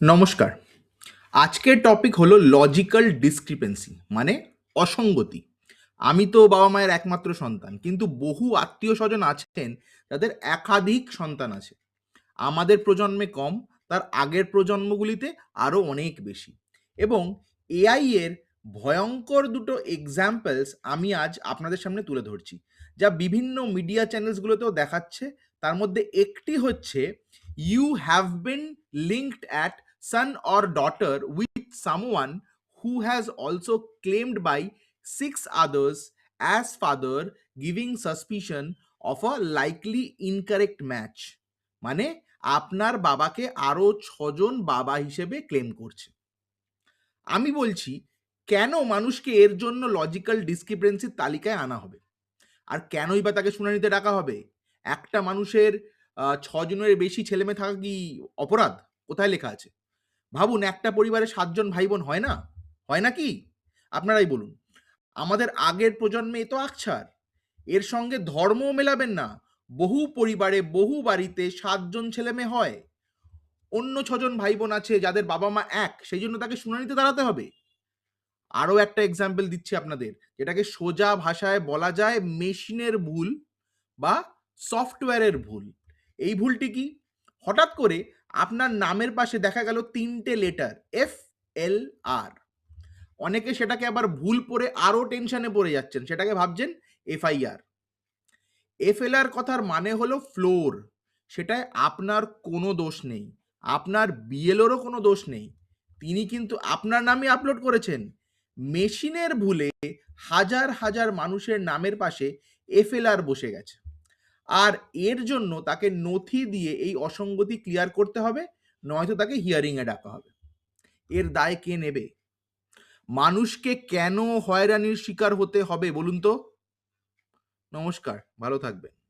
নমস্কার। আজকের টপিক হলো লজিক্যাল ডিসক্রিপেন্সি মানে অসঙ্গতি। আমি তো বাবা-মায়ের একমাত্র সন্তান। কিন্তু বহু আত্মীয়স্বজন আছেন যাদের একাধিক সন্তান আছে। আমাদের প্রজন্মে কম, তার আগের প্রজন্মগুলিতে আরও অনেক বেশি। এবং এআই এর ভয়ঙ্কর দুটো এক্সাম্পলস আমি আজ আপনাদের সামনে তুলে ধরছি। যা বিভিন্ন মিডিয়া চ্যানেলসগুলোতেও দেখাচ্ছে। তার মধ্যে একটি হচ্ছে, "you have been linked at son or daughter with someone who has also claimed by 6 others as father, giving suspicion of a likely incorrect match." মানে আপনার বাবাকে আরো 6 জন বাবা হিসেবে ক্লেম করছে। আমি বলছি, কেন মানুষকে এর জন্য লজিক্যাল ডিসক্রিপেন্সির তালিকায় আনা হবে? আর কেনই বা তাকে শুনানিতে ডাকা হবে? একটা মানুষের 6 জনের বেশি ছেলেমেয়ে থাকা কি অপরাধ? কোথায় লেখা আছে? ভাবুন, একটা পরিবারে 7 জন ভাই বোন হয় না? হয় নাকি? আপনারাই বলুন। আমাদের আগের প্রজন্মে এ তো আকছার। এর সঙ্গে ধর্মও মেলাবেন না। বহু পরিবারে, বহু বাড়িতে 7 জন ছেলেমেয়ে হয়। অন্য 6 জন ভাই বোন আছে যাদের বাবা মা এক, সেই জন্য তাকে শুনানিতে দাঁড়াতে হবে? আরও একটা এক্সাম্পল দিচ্ছি আপনাদের, যেটাকে সোজা ভাষায় বলা যায় মেশিনের ভুল বা সফটওয়্যারের ভুল। এই ভুলটি কি? হঠাৎ করে আপনার নামের পাশে দেখা গেল 3টে লেটার FLR। অনেকে সেটাকে আবার ভুল পড়ে আরও টেনশনে পড়ে যাচ্ছেন, সেটাকে ভাবছেন FIR। FLR কথার মানে হলো ফ্লোর। সেটায় আপনার কোনো দোষ নেই, আপনার বিএলওরও কোনো দোষ নেই। তিনি কিন্তু আপনার নামে আপলোড করেছেন। মেশিনের ভুলে হাজার হাজার মানুষের নামের পাশে FLR বসে গেছে। আর এর জন্য তাকে নথি দিয়ে এই অসঙ্গতি ক্লিয়ার করতে হবে, নয়তো তাকে হিয়ারিংয়ে ডাকা হবে। এর দায় কে নেবে? মানুষকে কেন হয়রানির শিকার হতে হবে বলুন তো? নমস্কার, ভালো থাকবেন।